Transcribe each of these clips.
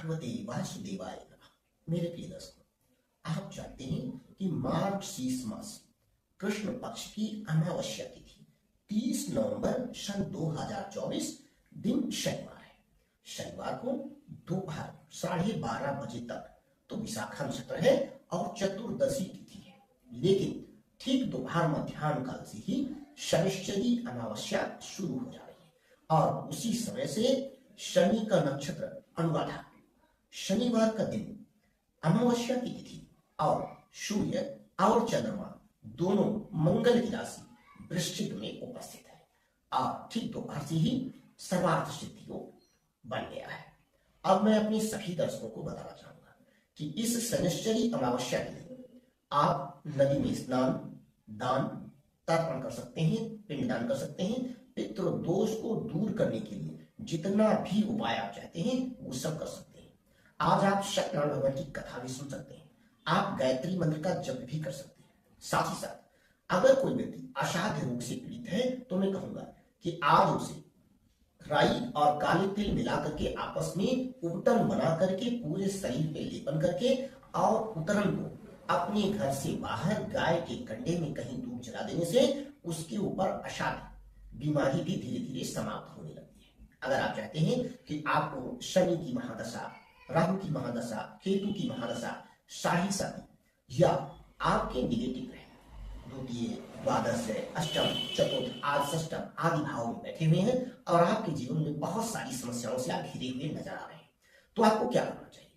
भगवते वासुदेवाय नमः। मेरे प्रिय दर्शकों, आप जानते हैं कि मार्गशीर्ष मास कृष्ण पक्ष की अमावस्या तिथि 30 नवंबर सन 2024 दिन शनिवार है। शनिवार को दोपहर 12:30 बजे तक तो विशाखा नक्षत्र है और चतुर्दशी तिथि है, लेकिन ठीक दोपहर मध्याह्न काल से ही शनिश्चरी अमावस्या शुरू हो जा रही है और उसी समय से शनि का नक्षत्र अनुराधा, शनिवार का दिन, अमावस्या की तिथि और सूर्य और चंद्रमा दोनों मंगल की राशि वृश्चिक में उपस्थित है और ठीक दोपहर से ही सर्वार्थ सिद्धि को बन गया है। अब मैं अपने सभी दर्शकों को बताना चाहूंगा कि इस शनिश्चरी अमावस्या के लिए आप नदी में स्नान, दान, तर्पण कर सकते हैं, पिंडदान कर सकते हैं। पितृदोष को दूर करने के लिए जितना भी उपाय आप चाहते हैं वो सब कर सकते हैं। आज आप सत्यनारायण भगवान की कथा भी सुन सकते हैं, आप गायत्री मंत्र का जप भी कर सकते हैं। साथ ही साथ अगर कोई व्यक्ति असाध्य रोग से पीड़ित है तो मैं कहूंगा कि आज उसे राई और काले तिल मिलाकर के आपस में उपटन बना करके पूरे शरीर पे लेपन करके और उतरन को अपने घर से बाहर गाय के कंडे में कहीं दूर जला देने से उसके ऊपर असाध्य बीमारी भी धीरे धीरे समाप्त होने लगती है। अगर आप चाहते हैं कि आपको शनि की महादशा, राहु की महादशा, केतु की महादशा, शाही साथी या आपके निगेटिव ग्रह द्वितीय, द्वादश, अष्टम, चतुर्थ, आदि षष्टम आदि भाव में बैठे हुए हैं और आपके जीवन में बहुत सारी समस्याओं से आप घिरे हुए नजर आ रहे हैं, तो आपको क्या करना चाहिए?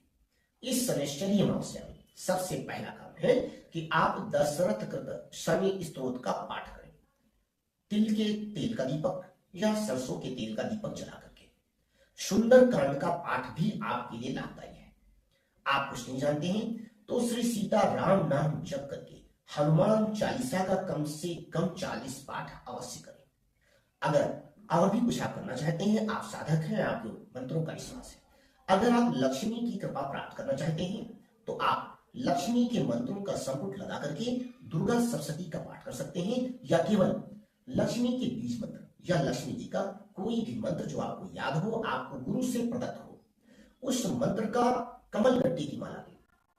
इस शनिश्चरी अमावस्या में सबसे पहला काम है कि आप दशरथ कृत शनि स्तोत्र का पाठ करें। तिल के तेल का दीपक या सरसों के तेल का दीपक जला करके। सुंदर कांड का पाठ भी आपके लिए लाभदायी है। आप कुछ नहीं जानते हैं तो श्री सीता राम नाम जप करके हनुमान चालीसा का कम से कम 40 पाठ अवश्य करें। अगर और भी कुछ आप करना चाहते हैं, आप साधक हैं, आपके मंत्रों का विश्वास है, अगर आप लक्ष्मी की कृपा प्राप्त करना चाहते हैं तो आप लक्ष्मी के मंत्रों का संपुट लगा करके दुर्गा सप्तशती का पाठ कर सकते हैं या केवल लक्ष्मी के बीज मंत्र या लक्ष्मी जी का कोई भी मंत्र जो आपको याद हो, आपको गुरु से प्रदत्त हो, उस मंत्र का कमल गट्टी की माला में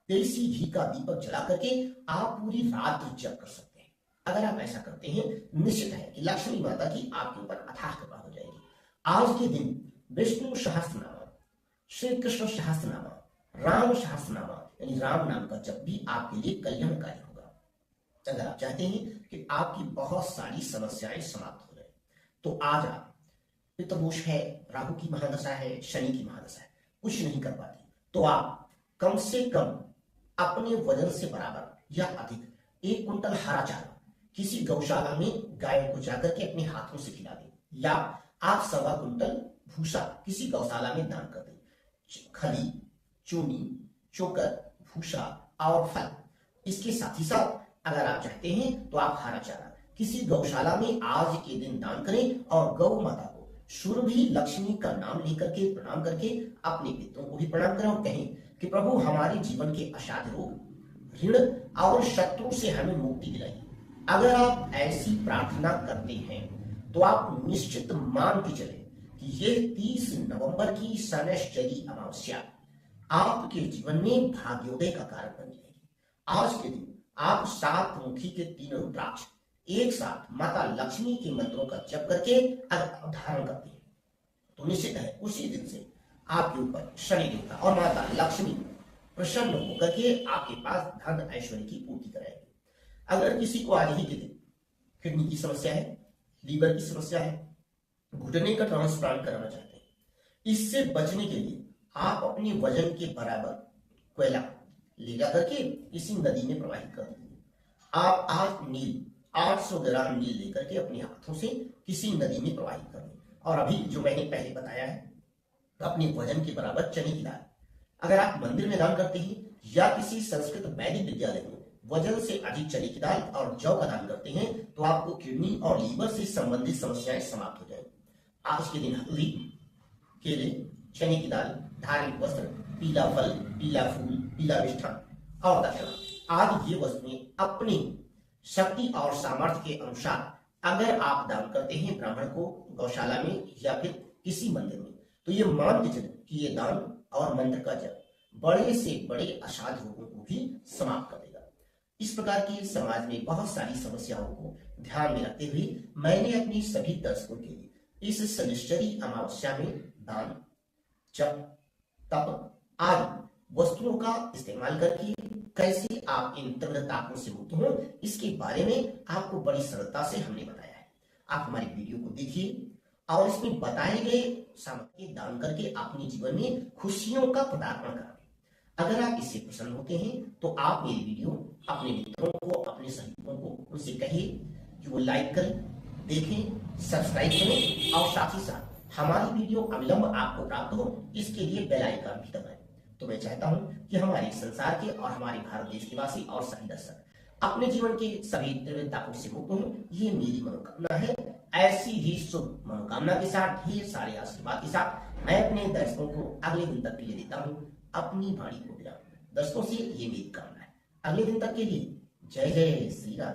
देसी घी का दीपक जला करके आप पूरी रात जप कर सकते हैं। अगर आप ऐसा करते हैं, निश्चित है कि लक्ष्मी माता की आपके ऊपर अथाह कृपा हो जाएगी। आज के दिन विष्णु सहस्त्रनामा, श्री कृष्ण सहस्त्रनामा, राम सहस्त्रनामा यानी राम नाम का जप भी आपके लिए कल्याणकारी होगा। अगर आप चाहते हैं कि आपकी बहुत सारी समस्याएं समाप्त हो जाए तो आज आप, पितृदोष है, राहु की महादशा है, शनि की महादशा है, कुछ नहीं कर पाते तो आप कम से कम अपने वजन से बराबर या अधिक 1 कुंटल हरा चारा किसी गौशाला में गाय को जाकर के अपने हाथों से खिला दें या आप 1.25 कुंटल भूसा किसी गौशाला में दान कर दें। खली, चूनी, चोकर, भूसा और फल। इसके साथ ही साथ अगर आप चाहते हैं तो आप हरा चारा किसी गौशाला में आज के दिन दान करें और गौ माता को सुरभि लक्ष्मी का नाम लेकर के प्रणाम करके अपने पितरों को भी प्रणाम करें और कहें कि प्रभु हमारे जीवन के असाध्य रोग, ऋण और शत्रु से हमें मुक्ति दिलाइए। अगर आप ऐसी प्रार्थना करते हैं तो आप निश्चित मान के चले कि ये 30 नवंबर की शनिश्चरी अमावस्या आपके जीवन में भाग्योदय का कारण बन जाएगी। आज के दिन आप 7 मुखी के 3 रुद्राक्ष एक साथ माता लक्ष्मी के मंत्रों का जप करके अगर धारण करते हैं तो निश्चित है उसी दिन से आपके ऊपर शनि देवता और माता लक्ष्मी प्रसन्न होकर के आपके पास धन ऐश्वर्य की पूर्ति कराएंगे। अगर किसी को आज ही के दिन किडनी की समस्या है, लीवर की समस्या है, घुटने का ट्रांसप्लांट कराना चाहते हैं, इससे बचने के लिए आप अपने वजन के बराबर कोयला ले जा करके इसी नदी में प्रवाहित कर दीजिए। आप आज नील 800 ग्राम नील लेकर के अपने हाथों से किसी नदी में प्रवाहित कर दें और अभी जो मैंने पहले बताया है अपने वजन के बराबर चने की दाल अगर आप मंदिर में दान करते हैं या किसी संस्कृत वैदिक विद्यालय में वजन से अधिक चने की दाल और जौ का दान करते हैं तो आपको किडनी और लीवर से संबंधित समस्याएं समाप्त हो जाएंगी। आज के दिन हल्दी, केले, चने की दाल, धार्मिक वस्त्र, पीला फल, पीला फूल, पीला मिष्ठान और दक्षिणा आदि ये वस्तुएं अपनी शक्ति और सामर्थ्य के अनुसार अगर आप दान करते हैं ब्राह्मण को, गौशाला में या फिर किसी मंदिर में, तो ये मान के चलें कि ये दान और मंत्र का जप बड़े से बड़े असाध्य रोगों को भी समाप्त कर देगा। इस प्रकार की समाज में बहुत सारी समस्याओं को ध्यान में रखते हुए मैंने अपने सभी दर्शकों के लिए इस शनिश्चरी अमावस्या में दान, जप, तप आदि वस्तुओं का इस्तेमाल करके कैसे आप इन तीव्र तापों से मुक्त हो, इसके बारे में आपको बड़ी सरलता से हमने बताया है। आप हमारी वीडियो को देखिए और इसमें बताए गए सामग्री दान करके अपने जीवन में खुशियों का पदार्पण करें। अगर आप इससे प्रसन्न होते हैं तो आप मेरी वीडियो अपने मित्रों को, अपने सहयोगियों को उनसे कहिए कि वो लाइक करें, देखें, सब्सक्राइब करें और साथ ही साथ हमारी वीडियो अविलंब आपको प्राप्त हो इसके लिए बेल आइकन भी दबाएं। तो मैं चाहता हूं कि हमारे संसार के और हमारे भारत देश के वासी और सभी दर्शक अपने जीवन के सभी तीव्रताओं से मुक्त हो, ये मेरी मनोकामना है। ऐसी ही शुभ मनोकामना के साथ, ढेर सारे आशीर्वाद के साथ मैं अपने दर्शकों को अगले दिन तक के लिए देता हूँ अपनी वाणी को विराम। दर्शकों से ये मेरी कामना है। अगले दिन तक के लिए जय जय श्री राधे।